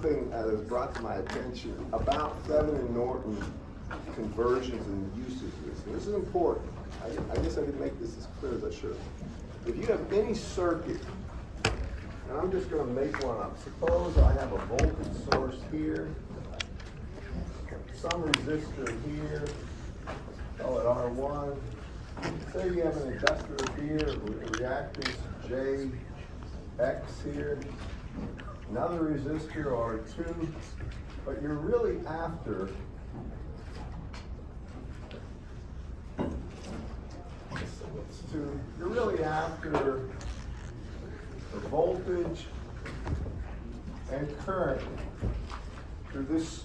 Thing that was brought to my attention about Thevenin Norton conversions and uses of this. And this is important. I guess I didn't make this as clear as I should. If you have any circuit, and I'm just going to make one up. Suppose I have a voltage source here, some resistor here, call it R1. Say you have an inductor here with reactance JX here. Another resistor R2, but you're really after the voltage and current through this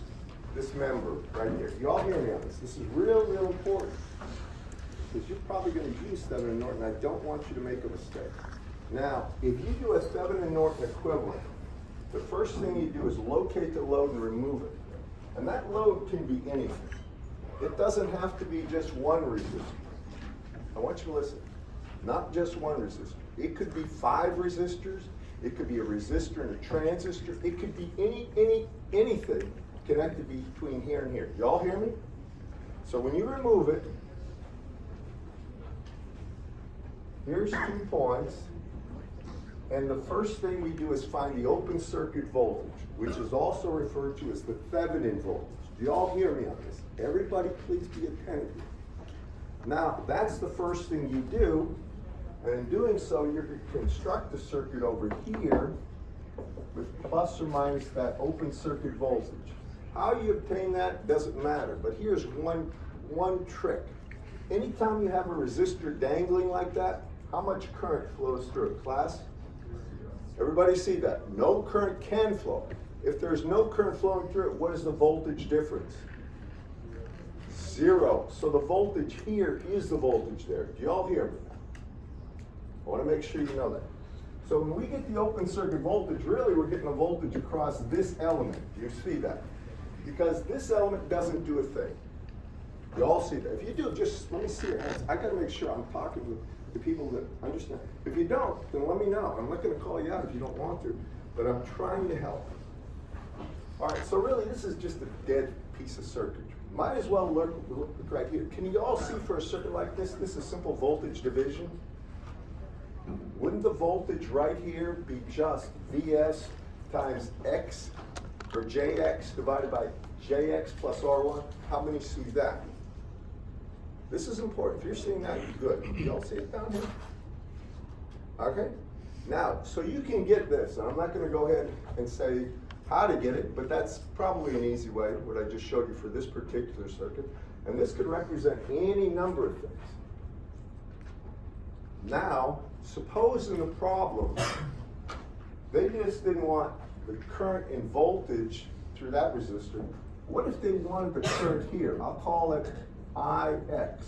member right here. You all hear me on this? This is real important because you're probably going to use Thevenin Norton. I don't want you to make a mistake. Now, if you do a Thevenin Norton equivalent, the first thing you do is locate the load and remove it. And that load can be anything. It doesn't have to be just one resistor. I want you to listen. Not just one resistor. It could be 5 resistors. It could be a resistor and a transistor. It could be anything connected between here and here. Y'all hear me? So when you remove it, here's 2 points. And the first thing we do is find the open circuit voltage, which is also referred to as the Thevenin voltage. Do you all hear me on this? Everybody please be attentive. Now, that's the first thing you do, and in doing so, you're going to construct the circuit over here with plus or minus that open circuit voltage. How you obtain that doesn't matter, but here's one trick. Anytime you have a resistor dangling like that, how much current flows through it, class? Everybody see that? No current can flow. If there's no current flowing through it, what is the voltage difference? 0. So the voltage here is the voltage there. Do you all hear me? I want to make sure you know that. So when we get the open circuit voltage, really we're getting a voltage across this element. Do you see that? Because this element doesn't do a thing. You all see that? If you do, just let me see your hands. I got to make sure I'm talking with the people that understand. If you don't, then let me know. I'm not going to call you out if you don't want to, but I'm trying to help. All right, so really this is just a dead piece of circuitry. Might as well look right here. Can you all see for a circuit like this, this is simple voltage division? Wouldn't the voltage right here be just Vs times X, or Jx divided by Jx plus R1? How many see that? This is important. If you're seeing that, good. You all see it down here? Okay? Now, so you can get this, and I'm not going to go ahead and say how to get it, but that's probably an easy way, what I just showed you for this particular circuit. And this could represent any number of things. Now, suppose in the problem, they just didn't want the current and voltage through that resistor. What if they wanted the current here? I'll call it IX.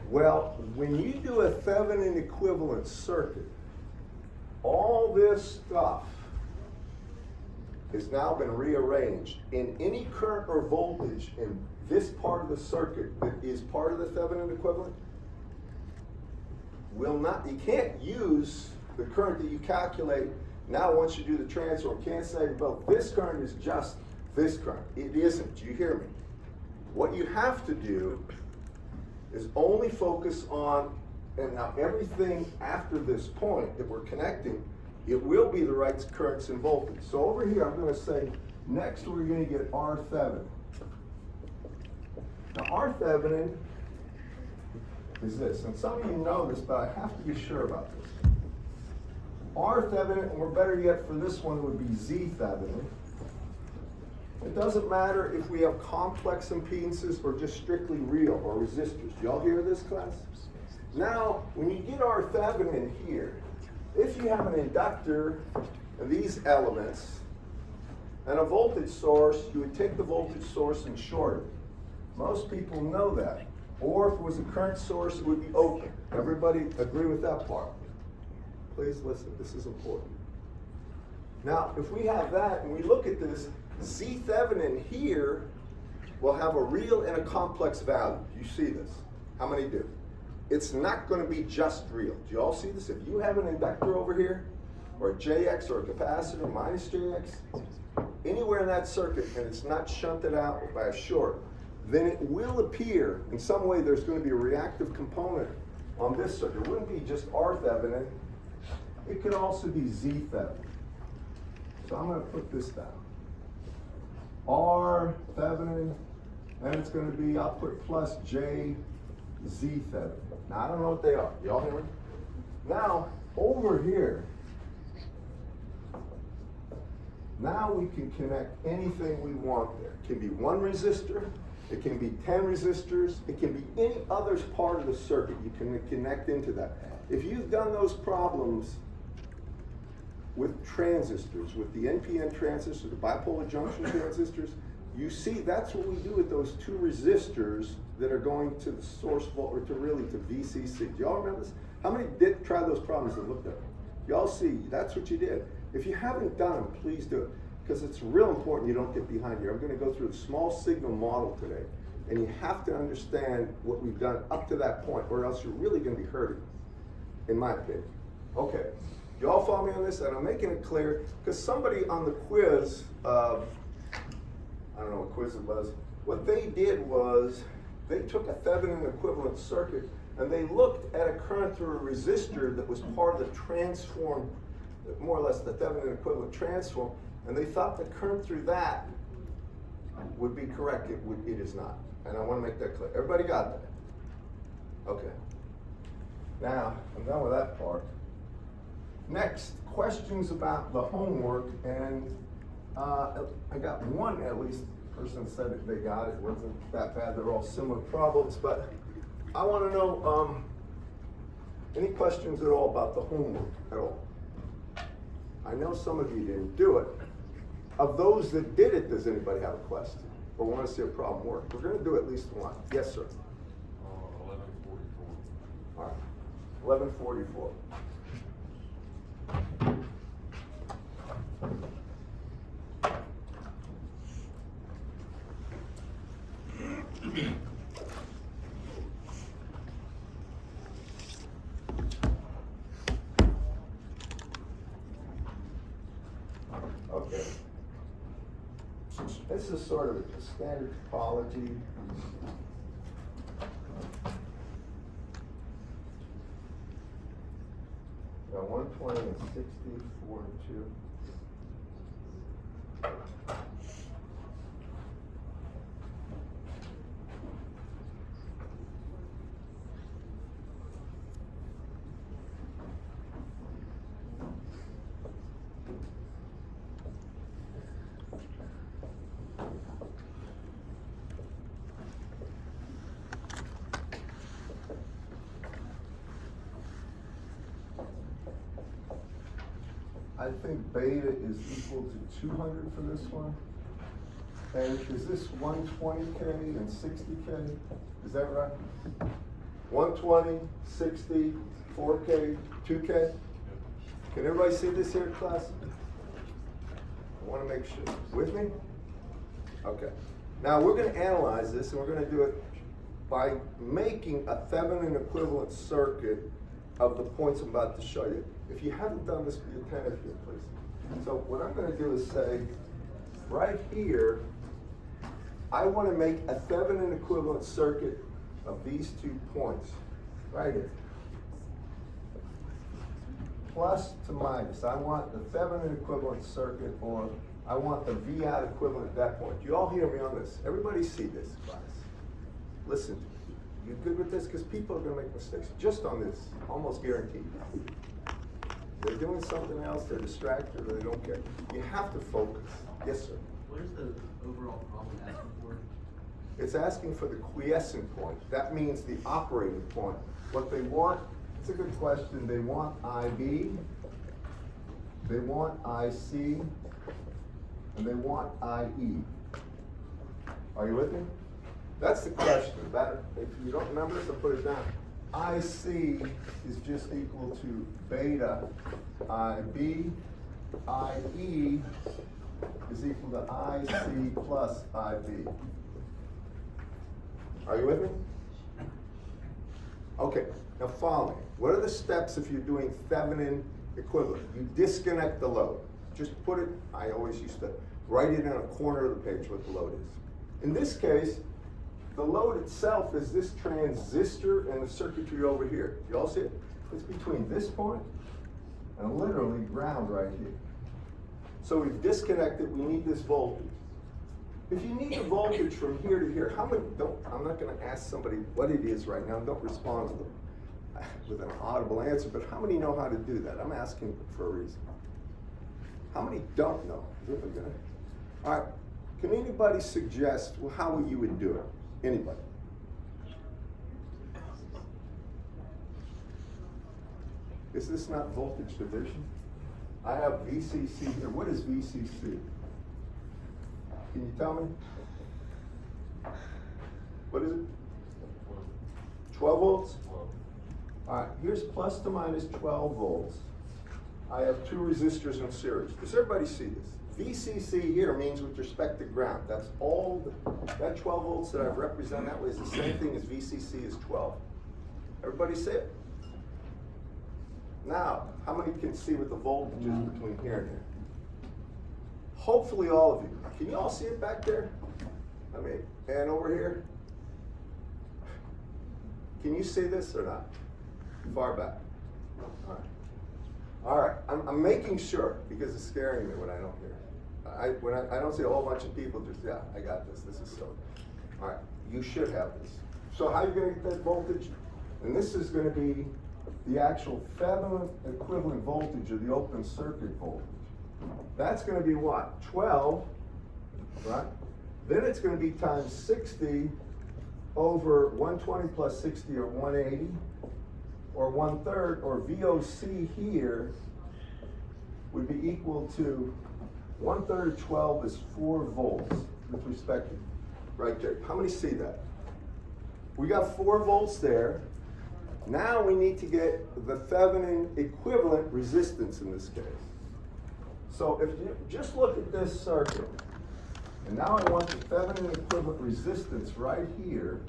Well, when you do a Thevenin equivalent circuit, all this stuff has now been rearranged, and any current or voltage in this part of the circuit that is part of the Thevenin equivalent will not, you can't use the current that you calculate now once you do the transform. You can't say, well, this current is just this current. It isn't. You hear me? What you have to do is only focus on, and now everything after this point that we're connecting, it will be the right currents and voltage. So over here, I'm going to say, next we're going to get R Thevenin. Now R Thevenin is this, and some of you know this, but I have to be sure about this. R Thevenin, or better yet for this one, would be Z Thevenin. It doesn't matter if we have complex impedances or just strictly real or resistors. Do y'all hear this, class? Now, when you get R Thevenin here, if you have an inductor of these elements and a voltage source, you would take the voltage source and short it. Most people know that. Or if it was a current source, it would be open. Everybody agree with that part? Please listen, this is important. Now, if we have that and we look at this, Z Thevenin here will have a real and a complex value. You see this? How many do? It's not going to be just real. Do you all see this? If you have an inductor over here or a JX or a capacitor minus JX, anywhere in that circuit, and it's not shunted out by a short, then it will appear in some way there's going to be a reactive component on this circuit. It wouldn't be just R Thevenin, it could also be Z Thevenin. So I'm going to put this down. R Thevenin, and it's going to be, I'll put plus J Z Thevenin. Now I don't know what they are. Y'all hear me? Now, over here, now we can connect anything we want there. It can be one resistor, it can be 10 resistors, it can be any other part of the circuit you can connect into that. If you've done those problems with transistors, with the NPN transistor, the bipolar junction transistors, you see that's what we do with those two resistors that are going to the source volt, or to really to VCC. Do y'all remember this? How many did try those problems and looked at them? Y'all see, that's what you did. If you haven't done them, please do it, because it's real important you don't get behind here. I'm going to go through the small signal model today, and you have to understand what we've done up to that point, or else you're really going to be hurting, in my opinion. Okay, you all follow me on this? And I'm making it clear, because somebody on the quiz, I don't know what quiz it was, what they did was they took a Thevenin equivalent circuit and they looked at a current through a resistor that was part of the transform, more or less the Thevenin equivalent transform, and they thought the current through that would be correct. It is not. And I want to make that clear. Everybody got that? Okay. Now, I'm done with that part. Next, questions about the homework, and I got one, at least, person said that they got it. It wasn't that bad. They're all similar problems, but I want to know any questions at all about the homework at all. I know some of you didn't do it. Of those that did it, does anybody have a question or want to see a problem work? We're going to do at least one. Yes, sir. 1144. All right. 1144. Okay. This is sort of a standard topology. Got 120 and 60, 4 and 2. I think beta is equal to 200 for this one. And is this 120K and 60K? Is that right? 120, 60, 4K, 2K? Can everybody see this here, class? I want to make sure. With me? Okay. Now we're going to analyze this, and we're going to do it by making a Thevenin equivalent circuit of the points I'm about to show you. If you haven't done this, be attentive here, please. So what I'm going to do is say, right here, I want to make a Thevenin equivalent circuit of these 2 points, right here. Plus to minus. I want the Thevenin equivalent circuit, or I want the V out equivalent at that point. You all hear me on this? Everybody see this, class? Listen to me. You good with this? Because people are going to make mistakes. Just on this, almost guaranteed. They're doing something else, they're distracted, or they don't care. You have to focus. Yes, sir? What is the overall problem asking for? It's asking for the quiescent point. That means the operating point. What they want, it's a good question, they want IB, they want IC, and they want IE. Are you with me? That's the question. If you don't remember this, I'll put it down. IC is just equal to beta IB. IE is equal to IC plus IB. Are you with me? Okay, now follow me. What are the steps if you're doing Thevenin equivalent. You disconnect the load. Just put it, I always used to write it in a corner of the page what the load is. In this case, the load itself is this transistor and the circuitry over here. You all see it? It's between this point and literally ground right here. So we've disconnected, we need this voltage. If you need the voltage from here to here, I'm not gonna ask somebody what it is right now, don't respond to them with an audible answer, but how many know how to do that? I'm asking for a reason. How many don't know? All right, can anybody suggest how you would do it? Anybody? Is this not voltage division? I have VCC here. What is VCC? Can you tell me? What is it? 12 volts? All right, here's plus to minus 12 volts. I have two resistors in series. Does everybody see this? VCC here means with respect to ground. That's all, that 12 volts that I've represented that way is the same thing as VCC is 12. Everybody see it? Now, how many can see what the voltage is between here and here? Hopefully all of you. Can you all see it back there? I mean, and over here? Can you see this or not? Far back. All right. All right, I'm making sure because it's scaring me when I don't hear. When I don't see a whole bunch of people just, yeah, I got this. This is so. All right, you should have this. So how are you going to get that voltage? And this is going to be the actual Thevenin equivalent voltage of the open circuit voltage. That's going to be what? 12, right? Then it's going to be times 60 over 120 plus 60 or 180 or 1/3, or VOC here would be equal to 1/3 of 12 is 4 volts with respect to, right there. How many see that? We got 4 volts there. Now we need to get the Thevenin equivalent resistance in this case. So if you just look at this circuit, and now I want the Thevenin equivalent resistance right here,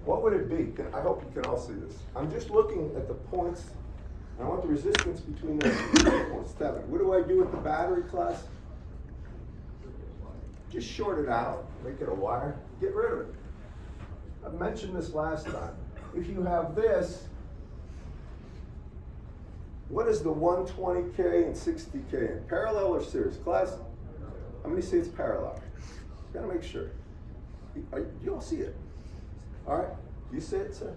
what would it be? I hope you can all see this. I'm just looking at the points, and I want the resistance between those points, Thevenin. What do I do with the battery, class? Just short it out, make it a wire, get rid of it. I mentioned this last time. If you have this, what is the 120K and 60K in? Parallel or series? Class, how many say it's parallel? Gotta make sure. You all see it? All right, you see it, sir?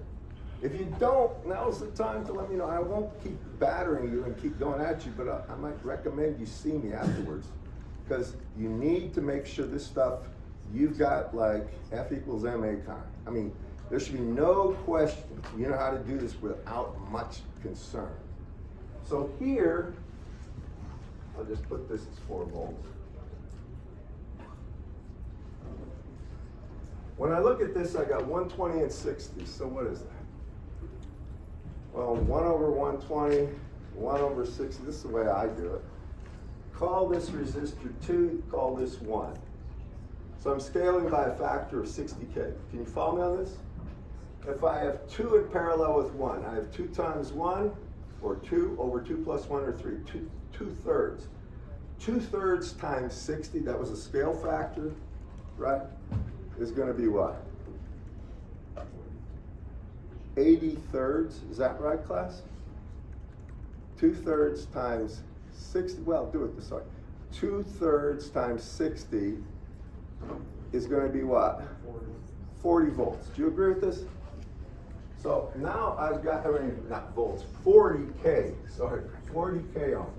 If you don't, now's the time to let me know. I won't keep battering you and keep going at you, but I might recommend you see me afterwards, because you need to make sure this stuff, you've got like F equals ma kind. I mean, there should be no question. You know how to do this without much concern. So here, I'll just put this as 4 volts. When I look at this, I got 120 and 60, so what is that? Well, 1 over 120, 1 over 60, this is the way I do it. Call this resistor 2, call this 1. So I'm scaling by a factor of 60K. Can you follow me on this? If I have 2 in parallel with 1, I have 2 times 1, or 2 over 2 plus 1, or 3, 2/3. 2/3 times 60, that was a scale factor, right? Is going to be what? 80/3, is that right, class? 2/3 times 60, well, do it this way. 2/3 times 60 is going to be what? 40 volts. Do you agree with this? So now I've got, I mean, not volts, 40K, sorry, 40K ohms.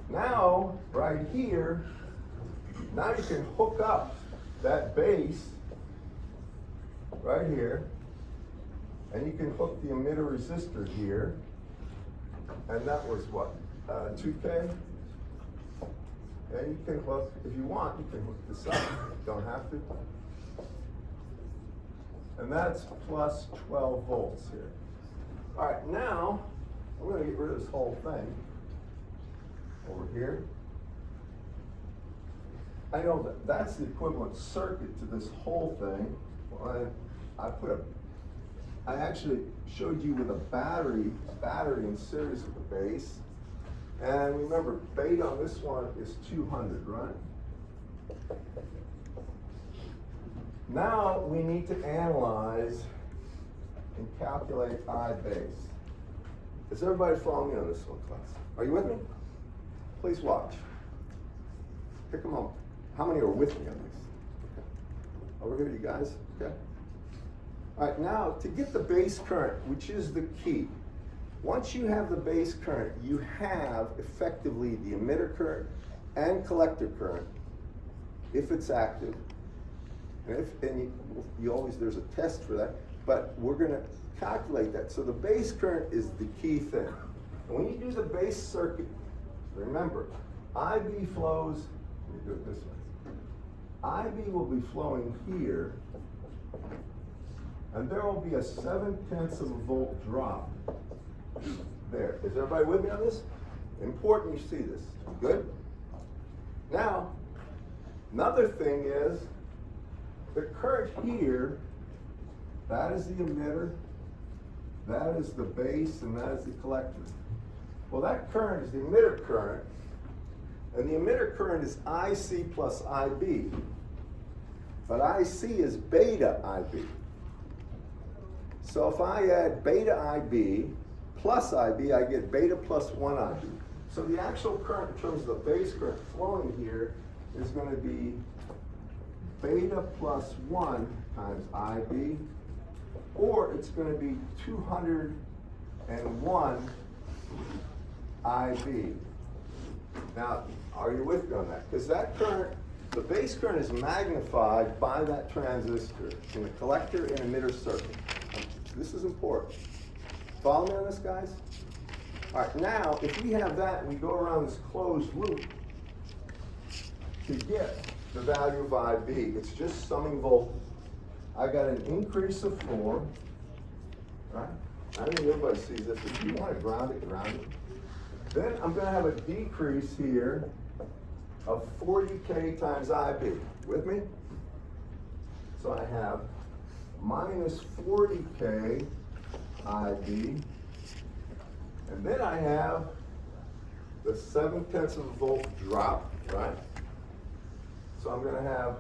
Now, right here, now you can hook up that base right here, and you can hook the emitter resistor here, and that was what, 2K? And you can hook, if you want, you can hook this up, don't have to. And that's plus 12 volts here. All right, now, I'm gonna get rid of this whole thing over here. I know that that's the equivalent circuit to this whole thing. Well, I put a I actually showed you with a battery in series with the base. And remember, beta on this one is 200, right? Now we need to analyze and calculate I base. Is everybody following me on this one, class? Are you with me? Please watch. Pick them up. How many are with me on this? Okay. Over here, you guys? Okay. All right, now to get the base current, which is the key. Once you have the base current, you have effectively the emitter current and collector current, if it's active. And you always, there's a test for that, but we're gonna calculate that. So the base current is the key thing. And when you do the base circuit, remember, IB flows, let me do it this way. IB will be flowing here, and there will be a 7/10 of a volt drop there. Is everybody with me on this? Important you see this. Good? Now, another thing is, the current here, that is the emitter, that is the base, and that is the collector. Well, that current is the emitter current, and the emitter current is IC plus IB. But IC is beta IB. So if I add beta IB plus IB, I get beta plus 1 IB. So the actual current in terms of the base current flowing here is going to be beta plus 1 times IB, or it's going to be 201 IB. Now, are you with me on that? Because that current, the base current is magnified by that transistor in the collector and emitter circuit. This is important. Follow me on this, guys? All right, now, if we have that and we go around this closed loop to get the value of IB, it's just summing voltage. I got an increase of 4, right? I mean, everybody sees this. If you want to ground it, ground it. Then I'm going to have a decrease here of 40K times IB. With me? So I have minus 40K IB. And then I have the 7/10 of a volt drop, right? So I'm going to have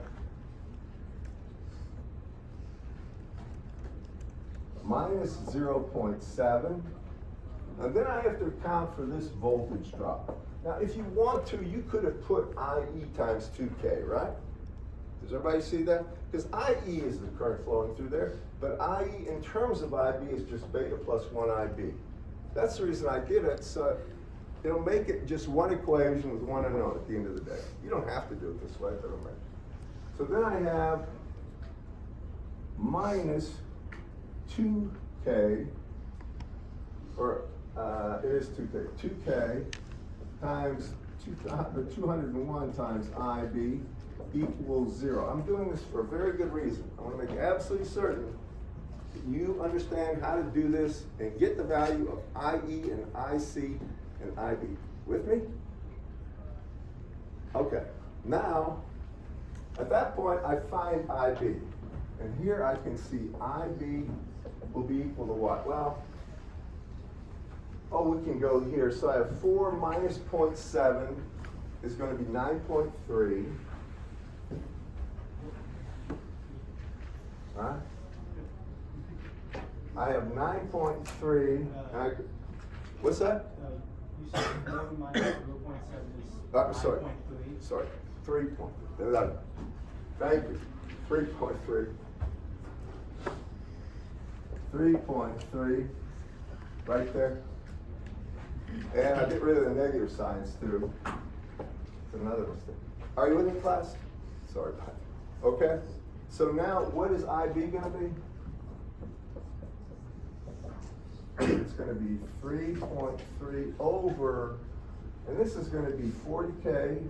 minus 0.7. And then I have to account for this voltage drop. Now, if you want to, you could have put IE times 2K, right? Does everybody see that? Because IE is the current flowing through there, but IE in terms of IB is just beta plus 1 IB. That's the reason I did it, so it'll make it just one equation with one unknown at the end of the day. You don't have to do it this way, but it'll make it. So then I have minus 2K, or it is 2K, 2K times 201 times IB equals 0. I'm doing this for a very good reason. I want to make absolutely certain that you understand how to do this and get the value of IE and IC and IB. With me? Okay. Now, at that point, I find IB. And here I can see IB will be equal to what? Well, we can go here. So I have 4 minus 0.7 is going to be 9.3. Right? I have 9.3. What's that? You said 4 minus 0.7 is Sorry. 9.3. Sorry. 3.3. Thank you. 3.3. 3.3. Right there. And I get rid of the negative signs too. It's another mistake. Are you with me, class? Sorry about it. Okay. So now, what is IB going to be? It's going to be 3.3 over, and this is going to be 40K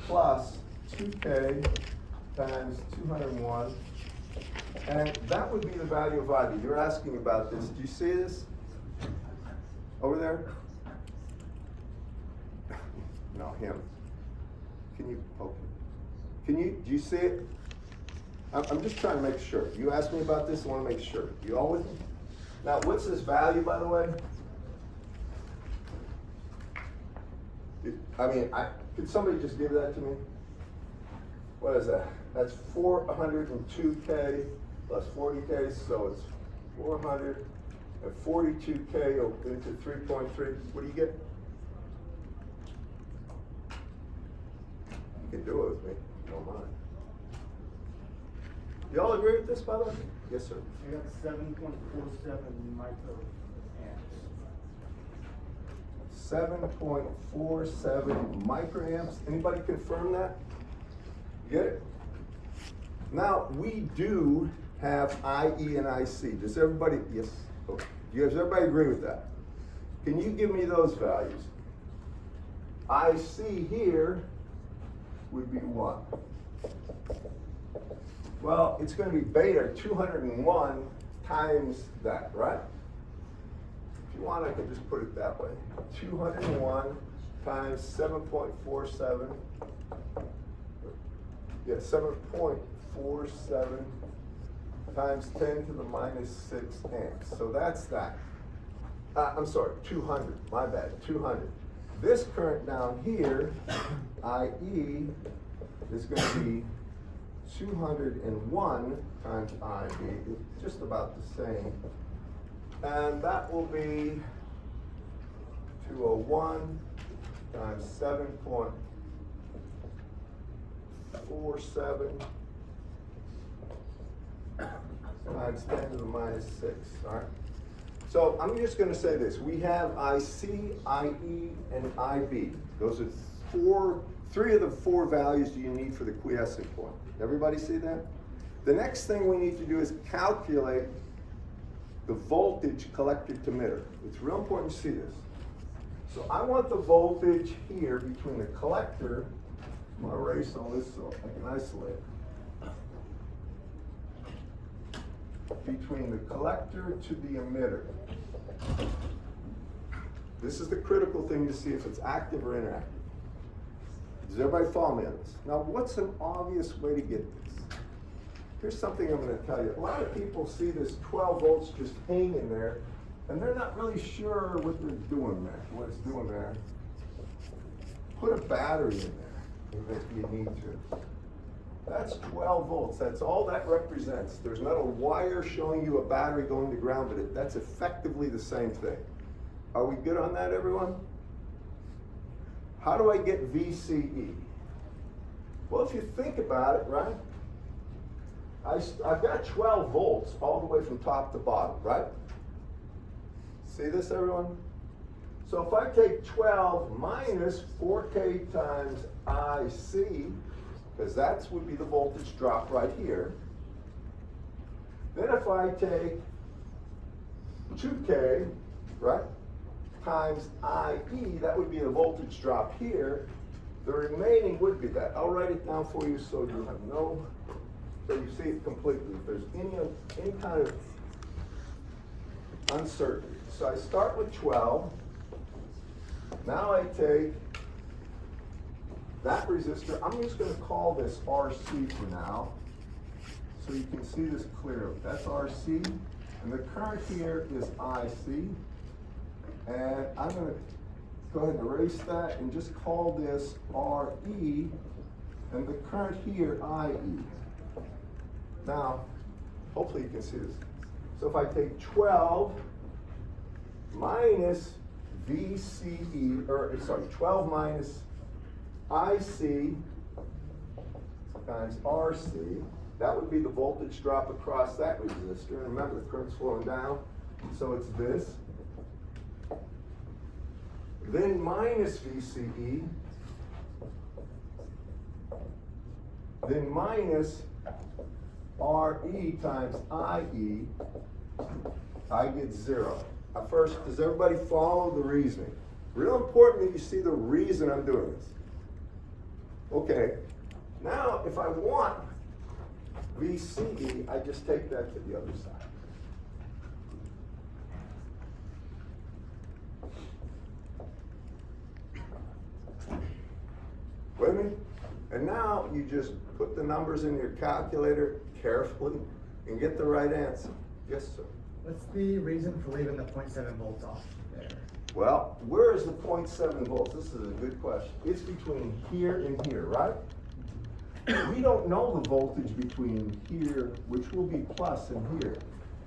plus 2K times 201. And that would be the value of IB. You're asking about this. Do you see this? Over there? No, him. Can you, okay. Do you see it? I'm just trying to make sure. You asked me about this, I wanna make sure. You all with me? Now, what's this value, by the way? Could somebody just give that to me? What is that? That's 402K plus 40K, so it's 442K into 3.3. What do you get? You can do it with me, if you don't mind. You all agree with this, by the way? Yes, sir. I got 7.47 microamps. 7.47 microamps. Anybody confirm that? Get it? Now, we do have IE and IC. Does everybody, yes? Okay. Does everybody agree with that? Can you give me those values? IC here would be what? Well, it's going to be beta 201 times that, right? If you want, I can just put it that way. 201 times 7.47. Yeah, 7.47 times 10 to the minus 6 amps. So that's that. I'm sorry, 200. My bad, 200. This current down here, IE, is going to be 201 times IB, just about the same. And that will be 201 times 7.47 times 10 to the minus 6, all right? So I'm just gonna say this. We have IC, IE, and IB. Those are three of the four values you need for the quiescent point. Everybody see that? The next thing we need to do is calculate the voltage collector to emitter. It's real important to see this. So I want the voltage here between the collector. I'm gonna erase all this so I can isolate it. Between the collector to the emitter. This is the critical thing to see if it's active or inactive. Does everybody follow me on this? Now, what's an obvious way to get this? Here's something I'm going to tell you. A lot of people see this 12 volts just hanging there, and they're not really sure what they're doing there, what it's doing there. Put a battery in there if you need to. That's 12 volts. That's all that represents. There's not a wire showing you a battery going to ground, but that's effectively the same thing. Are we good on that, everyone? How do I get VCE? Well, if you think about it, right? I've got 12 volts all the way from top to bottom, right? See this, everyone? So if I take 12 minus 4K times IC, because that would be the voltage drop right here. Then if I take 2K, right, times IE, that would be the voltage drop here. The remaining would be that. I'll write it down for you so you have so you see it completely. If there's any kind of uncertainty. So I start with 12. Now I take that resistor. I'm just going to call this RC for now, so you can see this clearly. That's RC, and the current here is IC. And I'm going to go ahead and erase that and just call this RE, and the current here IE. Now, hopefully you can see this. So if I take 12 minus VCE, 12 minus IC times RC, that would be the voltage drop across that resistor. And remember, the current's flowing down, so it's this. Then minus VCE, then minus RE times IE, I get 0. At first, does everybody follow the reasoning? Real important that you see the reason I'm doing this. Okay, now if I want VCE, I just take that to the other side. With me? And now you just put the numbers in your calculator carefully and get the right answer. Yes, sir. What's the reason for leaving the 0.7 volts off there? Well, where is the 0.7 volts? This is a good question. It's between here and here, right? We don't know the voltage between here, which will be plus, and here.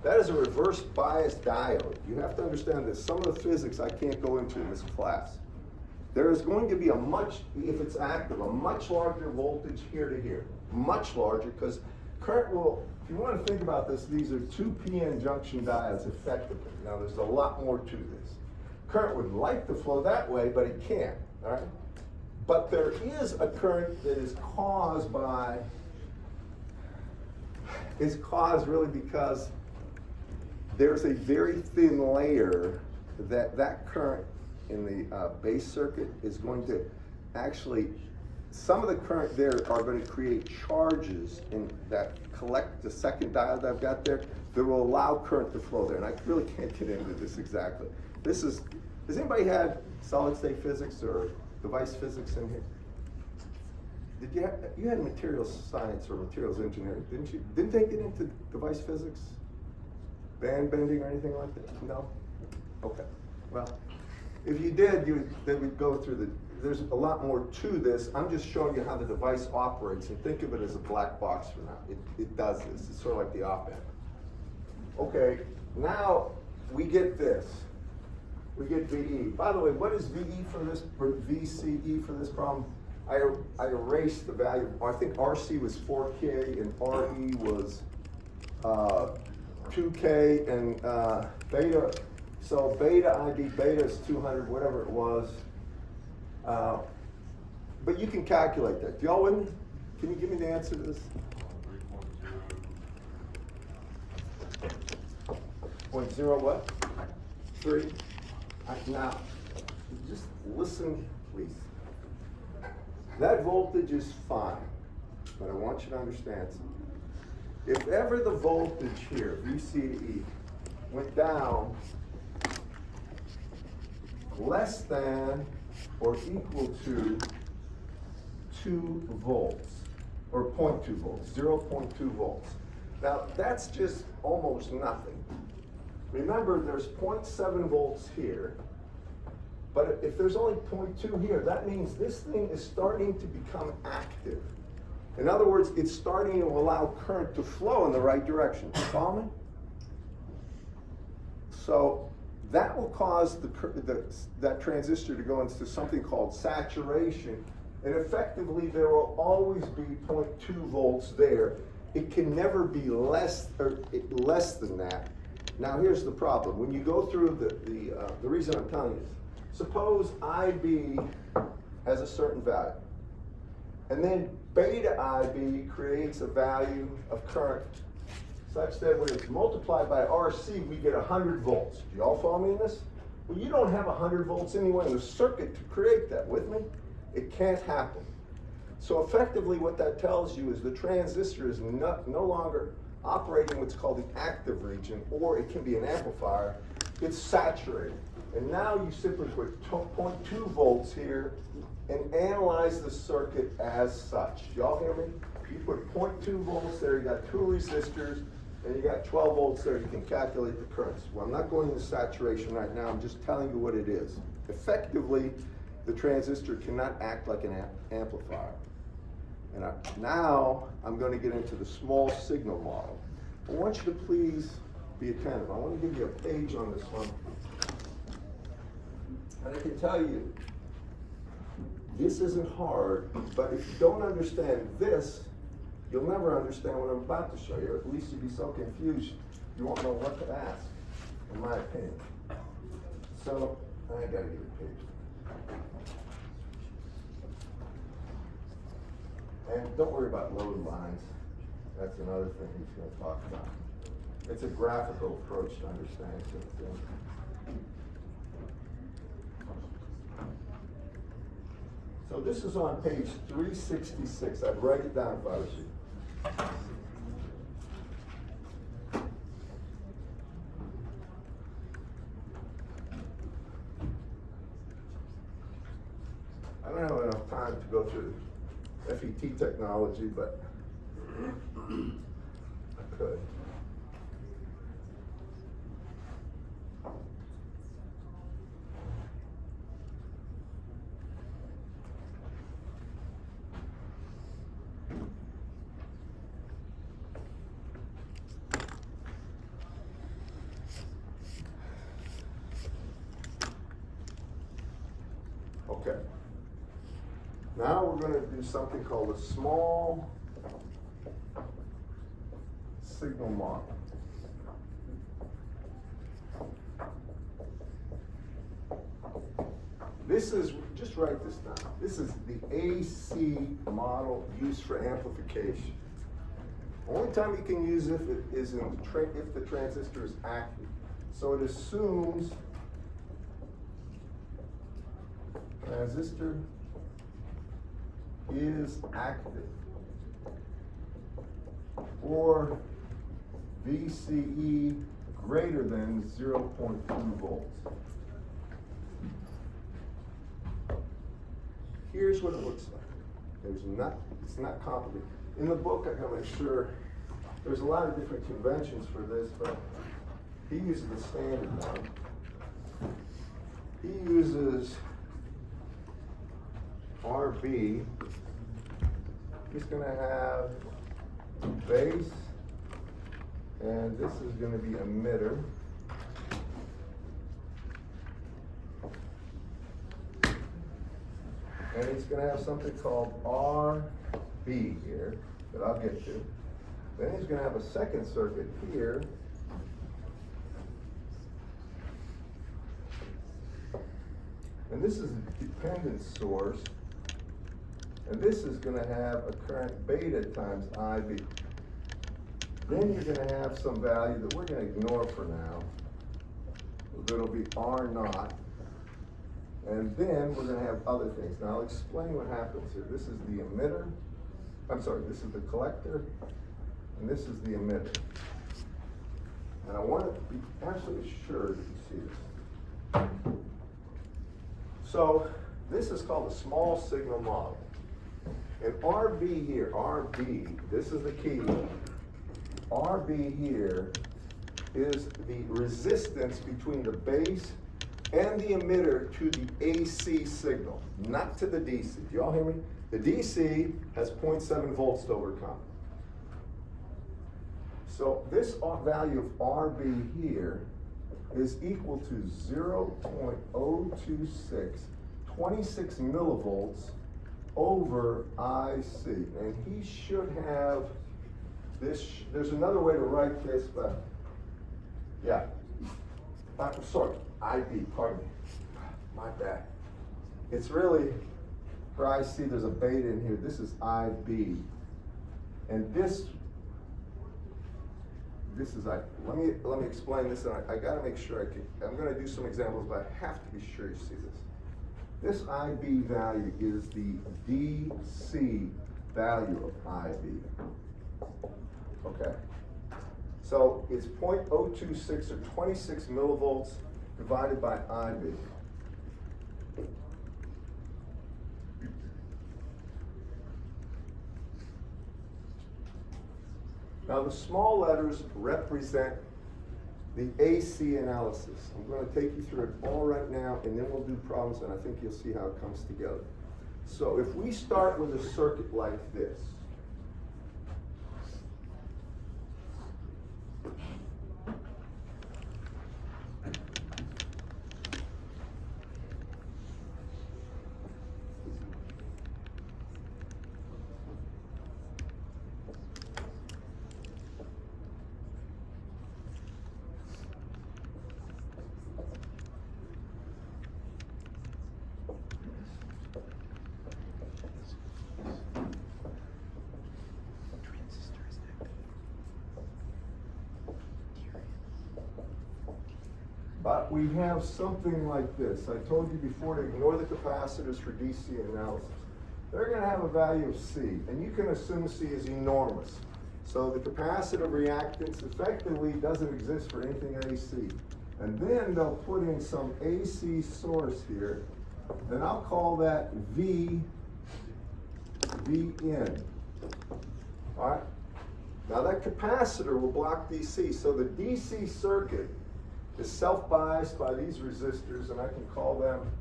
That is a reverse bias diode. You have to understand this. Some of the physics I can't go into in this class. There is going to be a much, if it's active, a much larger voltage here to here. Much larger, because current will, if you want to think about this, these are two PN junction diodes effectively. Now there's a lot more to this. Current would like to flow that way, but it can't, all right? But there is a current that is caused by, is caused really because there's a very thin layer that current in the base circuit is going to actually, some of the current there are going to create charges in that collect the second diode I've got there that will allow current to flow there. And I really can't get into this exactly. This is, has anybody had solid state physics or device physics in here? Did you have, you had materials science or materials engineering, didn't you? Didn't they get into device physics? Band bending or anything like that? No? Okay. Well, if you did, then we'd go through the, there's a lot more to this. I'm just showing you how the device operates, and think of it as a black box for now. It does this. It's sort of like the op amp. Okay, now we get this. We get VE. By the way, what is VE for this, or VCE for this problem? I erased the value. I think RC was 4K and RE was 2K, and beta, so beta IB, beta is 200, whatever it was. But you can calculate that. Do y'all with me? Can you give me the answer to this? 0.0 what? 3? Now, just listen, please. That voltage is fine, but I want you to understand something. If ever the voltage here, VC to E, went down less than or equal to 2 volts, or 0.2 volts, 0.2 volts. Now, that's just almost nothing. Remember, there's 0.7 volts here, but if there's only 0.2 here, that means this thing is starting to become active. In other words, it's starting to allow current to flow in the right direction. Follow me? So that will cause that transistor to go into something called saturation, and effectively there will always be 0.2 volts there. It can never be less than that. Now here's the problem. When you go through the reason I'm telling you this, suppose IB has a certain value, and then beta IB creates a value of current such that when it's multiplied by RC, we get 100 volts. Do y'all follow me in this? Well, you don't have 100 volts anyway in the circuit to create that, with me? It can't happen. So effectively what that tells you is the transistor is no longer operating what's called the active region, or it can be an amplifier. It's saturated. And now you simply put 0.2 volts here and analyze the circuit as such. Y'all hear me? You put 0.2 volts there, you got 2 resistors, and you got 12 volts there, you can calculate the currents. Well, I'm not going into saturation right now, I'm just telling you what it is. Effectively, the transistor cannot act like an amplifier. And now I'm going to get into the small signal model. I want you to please be attentive. I want to give you a page on this one. And I can tell you, this isn't hard, but if you don't understand this, you'll never understand what I'm about to show you, or at least you'll be so confused, you won't know what to ask, in my opinion. So, I gotta give you a page. And don't worry about load lines. That's another thing he's going to talk about. It's a graphical approach to understanding things. So this is on page 366. I'd write it down if I was you. I don't have enough time to go through FET technology, but I could. Okay. Now we're going to do something called a small signal model. This is, just write this down. This is the AC model used for amplification. Only time you can use if it is if the transistor is active. So it assumes transistor is active, or VCE greater than 0.2 volts. Here's what it looks like. It's not complicated. In the book, I gotta make sure, there's a lot of different conventions for this, but he uses the standard one. He uses RB. He's gonna have base, and this is gonna be emitter. And he's gonna have something called RB here, that I'll get to. Then he's gonna have a second circuit here. And this is a dependent source. And this is gonna have a current beta times IB. Then you're gonna have some value that we're gonna ignore for now. It'll be R naught. And then we're gonna have other things. Now I'll explain what happens here. This is the emitter. I'm sorry, this is the collector, and this is the emitter. And I want to be absolutely sure that you see this. So this is called a small signal model. And RB here, RB, this is the key. RB here is the resistance between the base and the emitter to the AC signal, not to the DC. Do y'all hear me? The DC has 0.7 volts to overcome. So this value of RB here is equal to 0.026, 26 millivolts over IC. And he should have this, there's another way to write this, but yeah. I'm sorry, IB, pardon me. My bad. It's really, for IC, there's a beta in here. This is IB. And this is, let me explain this, and I gotta make sure I'm gonna do some examples, but I have to be sure you see this. This IB value is the DC value of IB. Okay. So it's 0.026 or 26 millivolts divided by IB. Now the small letters represent the AC analysis. I'm going to take you through it all right now, and then we'll do problems, and I think you'll see how it comes together. So if we start with a circuit like this, but we have something like this. I told you before to ignore the capacitors for DC analysis. They're going to have a value of C, and you can assume C is enormous. So the capacitive reactance effectively doesn't exist for anything AC. And then they'll put in some AC source here, and I'll call that V V in. All right? Now that capacitor will block DC, so the DC circuit is self-biased by these resistors, and I can call them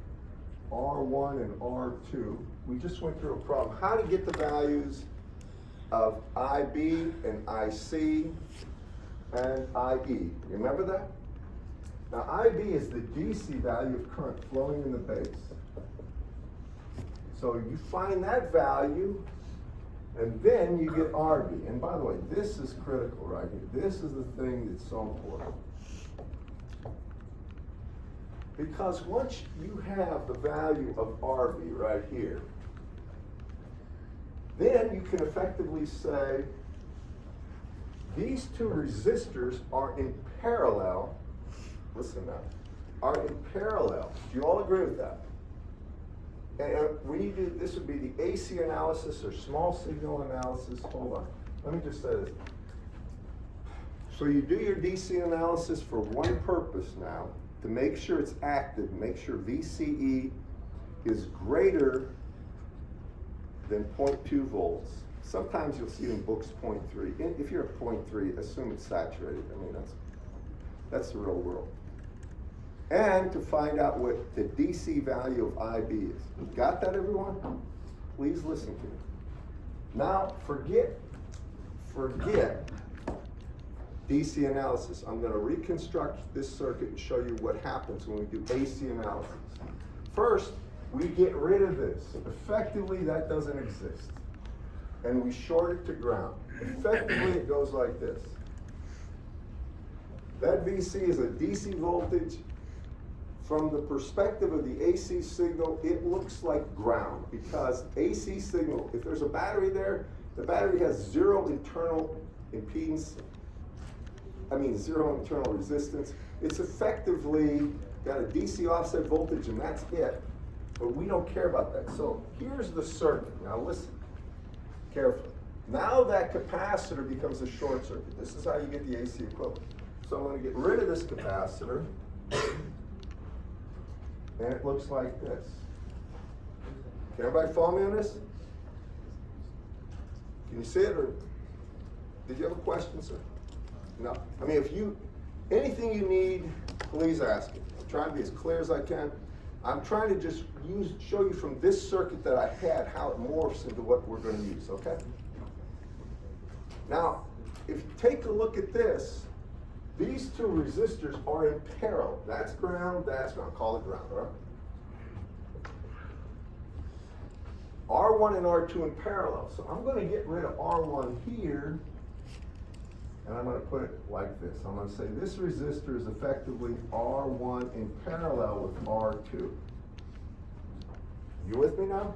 R1 and R2. We just went through a problem. How to get the values of IB and IC and IE. Remember that? Now IB is the DC value of current flowing in the base. So you find that value, and then you get RB. And by the way, this is critical right here. This is the thing that's so important. Because once you have the value of RB right here, then you can effectively say these two resistors are in parallel. Listen now, are in parallel. Do you all agree with that? And when you do, this would be the AC analysis or small signal analysis. Hold on, let me just say this. So you do your DC analysis for one purpose now, to make sure it's active, make sure VCE is greater than 0.2 volts. Sometimes you'll see in books 0.3. If you're at 0.3, assume it's saturated. I mean, that's the real world. And to find out what the DC value of IB is. Got that, everyone? Please listen to me. Now, forget DC analysis. I'm going to reconstruct this circuit and show you what happens when we do AC analysis. First, we get rid of this. Effectively, that doesn't exist. And we short it to ground. Effectively, it goes like this. That VC is a DC voltage. From the perspective of the AC signal, it looks like ground, because AC signal, if there's a battery there, the battery has zero internal impedance, zero internal resistance. It's effectively got a DC offset voltage, and that's it. But we don't care about that. So here's the circuit. Now listen carefully. Now that capacitor becomes a short circuit. This is how you get the AC equivalent. So I'm going to get rid of this capacitor, and it looks like this. Can everybody follow me on this? Can you see it, or did you have a question, sir? No. I mean, anything you need, please ask it. I'm trying to be as clear as I can. I'm trying to just show you from this circuit that I had how it morphs into what we're going to use, okay? Now, if you take a look at this, these two resistors are in parallel. That's ground, that's ground. Call it ground, all right? R1 and R2 in parallel. So I'm going to get rid of R1 here, and I'm going to put it like this. I'm going to say this resistor is effectively R1 in parallel with R2. You with me now?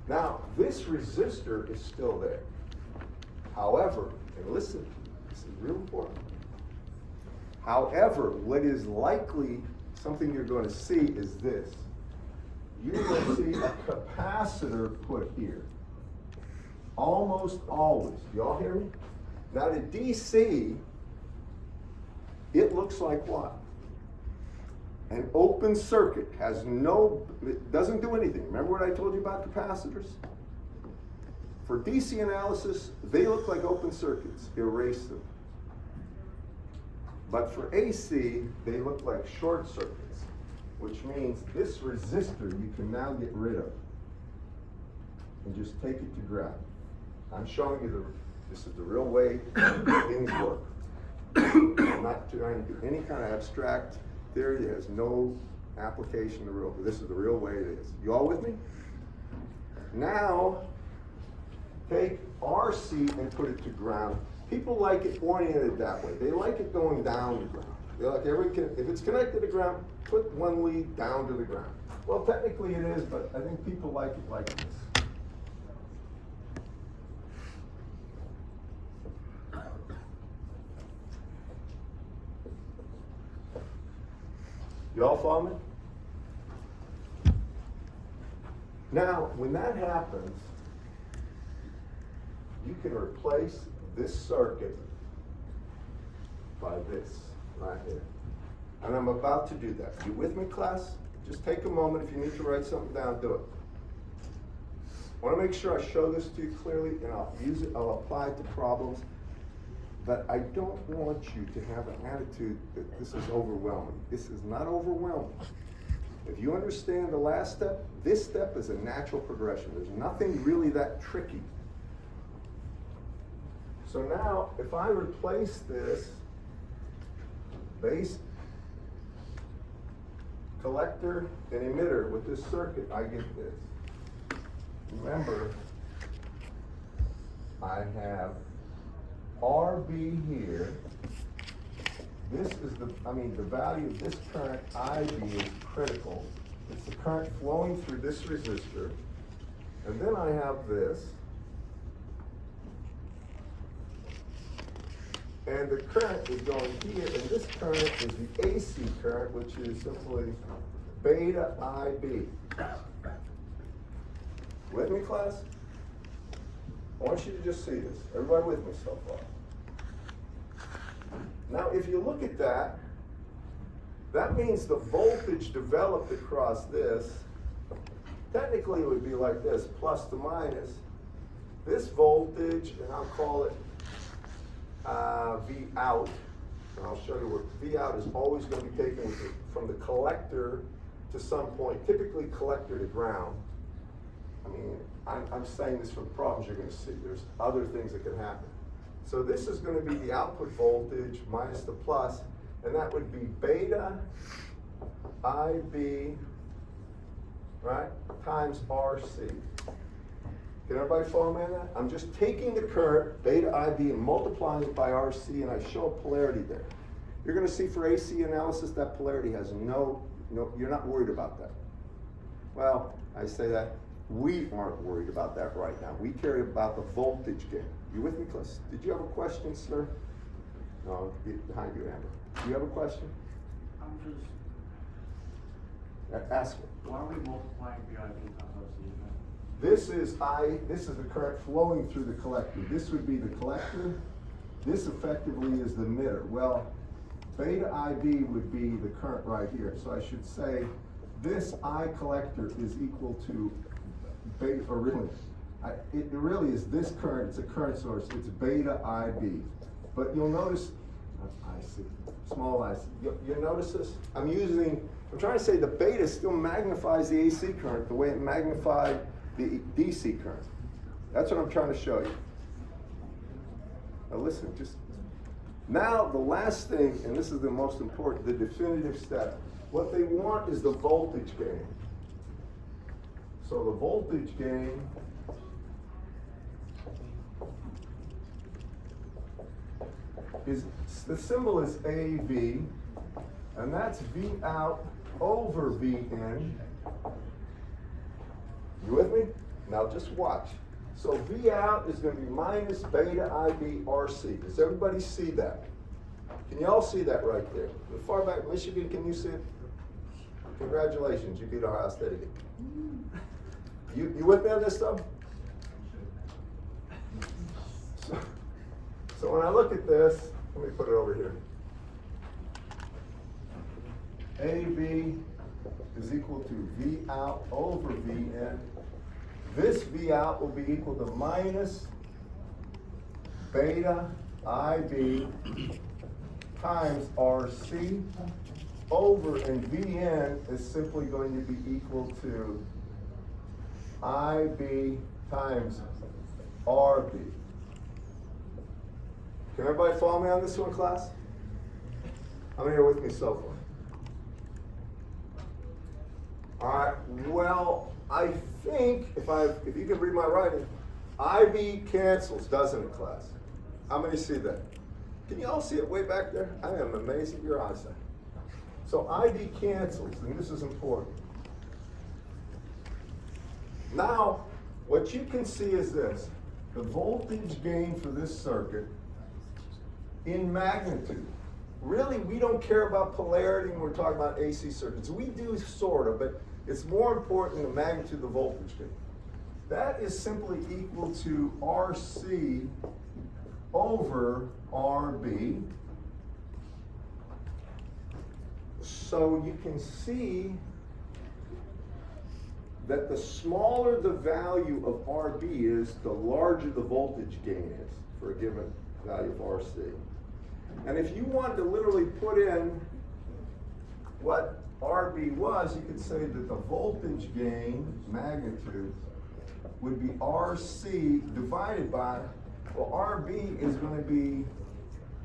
Now, this resistor is still there. However, and listen, this is real important. However, what is likely, something you're going to see is this. You're going to see a capacitor put here. Almost always. Do y'all hear me? Now the DC, it looks like what? An open circuit, it doesn't do anything. Remember what I told you about capacitors? For DC analysis, they look like open circuits. Erase them. But for AC, they look like short circuits, which means this resistor you can now get rid of and just take it to ground. I'm showing you this is the real way things work. I'm not trying to do any kind of abstract theory. It has no application to real. This is the real way it is. You all with me? Now, take RC and put it to ground. People like it oriented that way. They like it going down to ground. They like if it's connected to ground, put one lead down to the ground. Well, technically it is, but I think people like it like this. You all follow me? Now, when that happens, you can replace this circuit by this right here. And I'm about to do that. You with me, class? Just take a moment. If you need to write something down, do it. I wanna make sure I show this to you clearly, and I'll use it, I'll apply it to problems. But I don't want you to have an attitude that this is overwhelming. This is not overwhelming. If you understand the last step, this step is a natural progression. There's nothing really that tricky. So now, if I replace this base, collector, and emitter with this circuit, I get this. Remember, I have RB here. This is the value of this current IB is critical. It's the current flowing through this resistor. And then I have this. And the current is going here, and this current is the AC current, which is simply beta IB. With me, class? I want you to just see this. Everybody with me so far? Now, if you look at that, that means the voltage developed across this, technically it would be like this, plus to minus. This voltage, and I'll call it V out, and I'll show you where V out is always going to be taken from the collector to some point, typically collector to ground. I mean, I'm saying this for the problems you're going to see. There's other things that can happen. So this is going to be the output voltage minus the plus, and that would be beta IB, right, times RC. Can everybody follow me on that? I'm just taking the current, beta IB, and multiplying it by RC, and I show a polarity there. You're going to see for AC analysis that polarity has no, you're not worried about that. Well, I say that. We aren't worried about that right now. We care about the voltage gain. You with me, Cliff? Did you have a question, sir? No, behind you, Amber. Do you have a question? I'm just, Ask it. why are we multiplying VIB times RC? This is the current flowing through the collector. This would be the collector. This effectively is the emitter. Well, beta IB would be the current right here. So I should say this I collector is equal to beta, or really, it really is this current, it's a current source, it's beta IB. But you'll notice, I see, small I see. You'll notice this? I'm trying to say the beta still magnifies the AC current the way it magnified the DC current. That's what I'm trying to show you. Now listen, now the last thing, and this is the most important, the definitive step. What they want is the voltage gain. So the voltage gain is, the symbol is AV, and that's V out over V in. You with me? Now just watch. So V out is going to be minus beta IB RC. Does everybody see that? Can you all see that right there? The far back Michigan, can you see it? Congratulations, you beat Ohio State again. You with me on this stuff? So when I look at this, let me put it over here. AV is equal to V out over V in. This V out will be equal to minus beta IB times RC over, and V in is simply going to be equal to IB times RB. Can everybody follow me on this one, class? How many are with me so far? All right, well, I think if you can read my writing, IB cancels, doesn't it, class? How many see that? Can you all see it way back there? I am amazed at your eyesight. So IB cancels, and this is important. Now, what you can see is this. The voltage gain for this circuit in magnitude. Really, we don't care about polarity when we're talking about AC circuits. We do sort of, but it's more important the magnitude of the voltage gain. That is simply equal to RC over RB. So you can see that the smaller the value of RB is, the larger the voltage gain is for a given value of RC. And if you wanted to literally put in what RB was, you could say that the voltage gain magnitude would be RC divided by, well, RB is going to be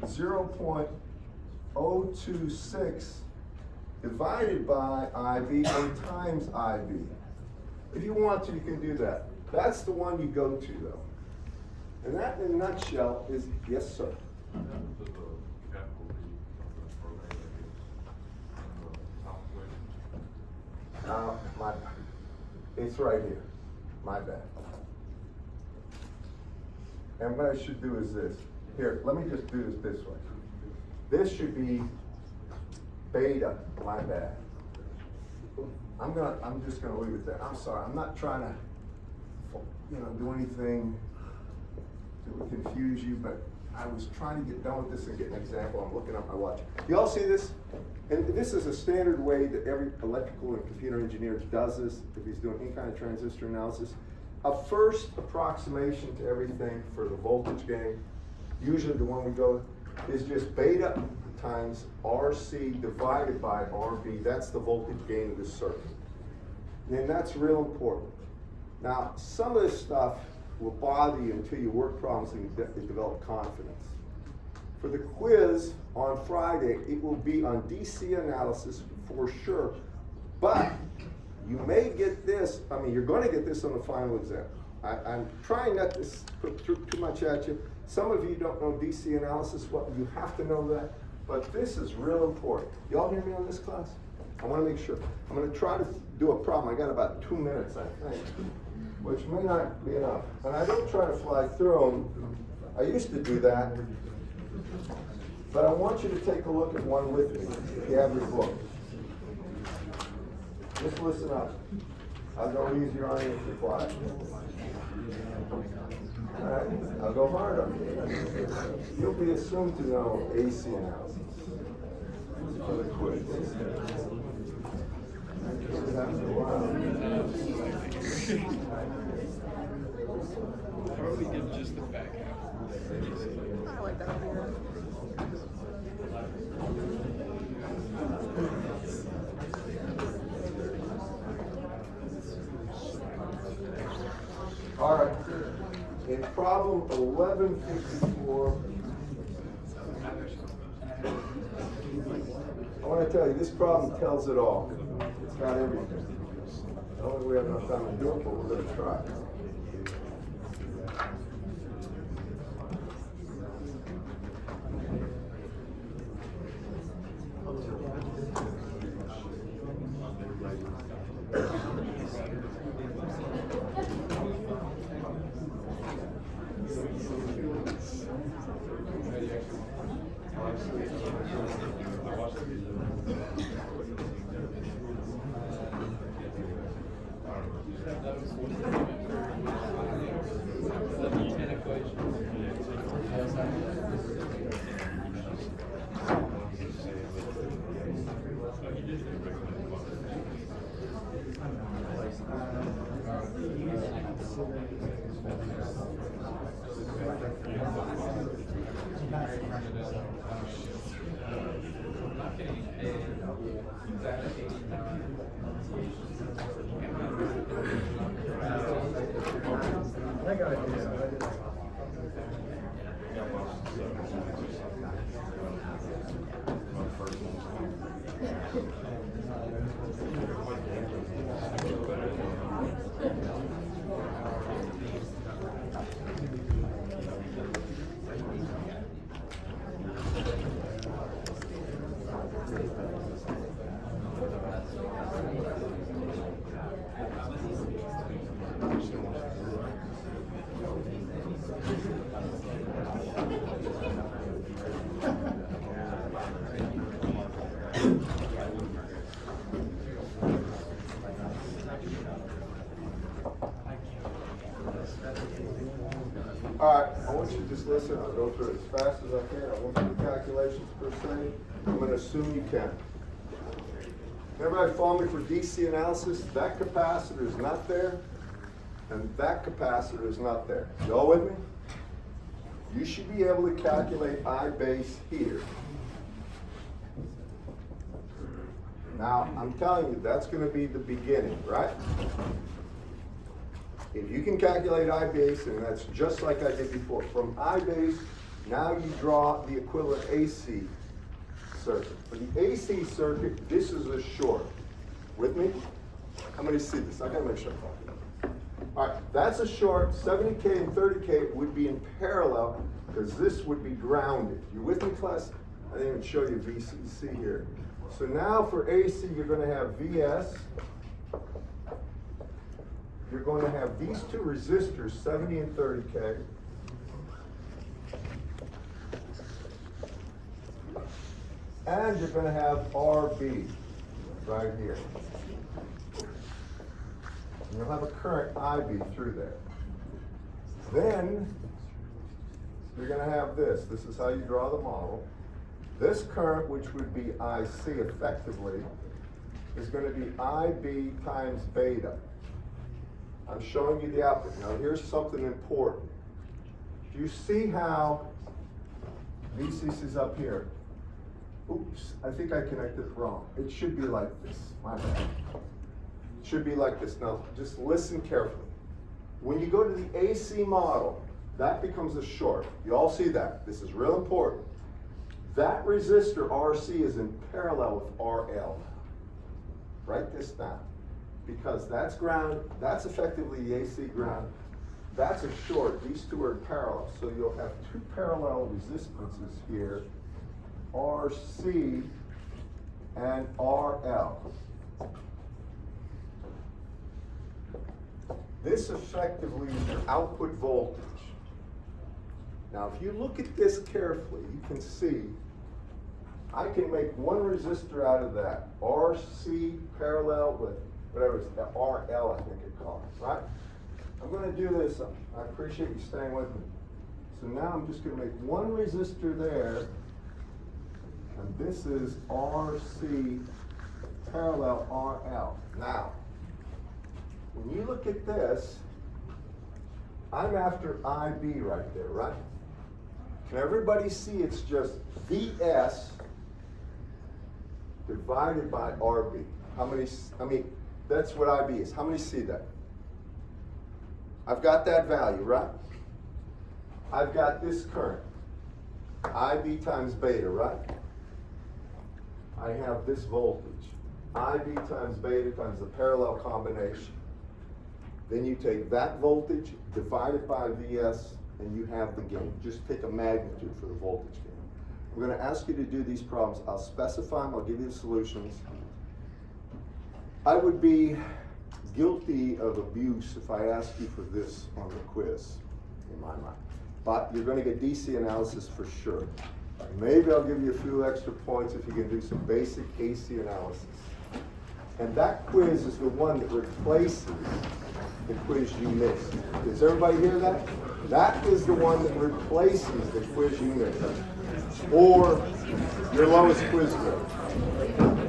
0.026 divided by IB and times IB. If you want to, you can do that. That's the one you go to, though. And that, in a nutshell, is, yes, sir. It's right here. My bad. And what I should do is this. Here, let me just do this way. This should be beta. My bad. I'm just gonna leave it there. I'm sorry. I'm not trying to, do anything that would confuse you, but I was trying to get done with this and get an example. I'm looking at my watch. You all see this? And this is a standard way that every electrical and computer engineer does this if he's doing any kind of transistor analysis. A first approximation to everything for the voltage gain, usually the one we go, is just beta times RC divided by RB. That's the voltage gain of this circuit. And that's real important. Now, some of this stuff will bother you until you work problems and you develop confidence. For the quiz on Friday, it will be on DC analysis for sure, but you may get this, you're going to get this on the final exam. I'm trying not to put too much at you. Some of you don't know DC analysis, well, you have to know that, but this is real important. Y'all hear me on this class? I want to make sure. I'm going to try to do a problem. I got about 2 minutes, I think, which may not be enough. And I don't try to fly through them. I used to do that. But I want you to take a look at one with me, if you have your book. Just listen up. I'll go easier on you if you're quiet. All right, I'll go hard on you. You'll be assumed to know AC analysis for the quiz. Probably give just the back half. I like that idea. All right, in problem 1154, I want to tell you, this problem tells it all. It's got everything. I don't think we have enough time to do it, but we're going to try. I got it. Yeah. All right, I want you to just listen. I'll go through it as fast as I can. I won't do the calculations per se. I'm going to assume you can. Everybody follow me for DC analysis? That capacitor is not there, and that capacitor is not there. Y'all with me? You should be able to calculate I base here. Now, I'm telling you, that's gonna be the beginning, right? If you can calculate I base, and that's just like I did before, from I base, now you draw the equivalent AC circuit. For the AC circuit, this is a short. With me? How many see this? I gotta make sure I'm talking. All right, that's a short. 70K and 30K would be in parallel because this would be grounded. You with me, class? I didn't even show you VCC here. So now for AC, you're gonna have VS. You're going to have these two resistors, 70 and 30K. And you're going to have RB right here. And you'll have a current IB through there. Then you're going to have this. This is how you draw the model. This current, which would be IC effectively, is going to be IB times beta. I'm showing you the output. Now here's something important. Do you see how VCC's up here? Oops, I think I connected it wrong. It should be like this, my bad. It should be like this. Now just listen carefully. When you go to the AC model, that becomes a short. You all see that. This is real important. That resistor RC is in parallel with RL. Write this down. Because that's ground, that's effectively the AC ground. That's a short, these two are in parallel. So you'll have two parallel resistances here, RC and RL. This effectively is your output voltage. Now if you look at this carefully, you can see I can make one resistor out of that, RC parallel with whatever it's, RL I think it calls, right? I'm gonna do this, I appreciate you staying with me. So now I'm just gonna make one resistor there, and this is RC parallel RL. Now, when you look at this, I'm after IB right there, right? Can everybody see it's just VS divided by RB? How many, that's what IB is. How many see that? I've got that value, right? I've got this current. IB times beta, right? I have this voltage. IB times beta times the parallel combination. Then you take that voltage, divide it by VS, and you have the gain. Just take a magnitude for the voltage gain. We're gonna ask you to do these problems. I'll specify them, I'll give you the solutions. I would be guilty of abuse if I asked you for this on the quiz, in my mind. But you're gonna get DC analysis for sure. Maybe I'll give you a few extra points if you can do some basic AC analysis. And that quiz is the one that replaces the quiz you missed. Does everybody hear that? That is the one that replaces the quiz you missed. Or your lowest quiz grade.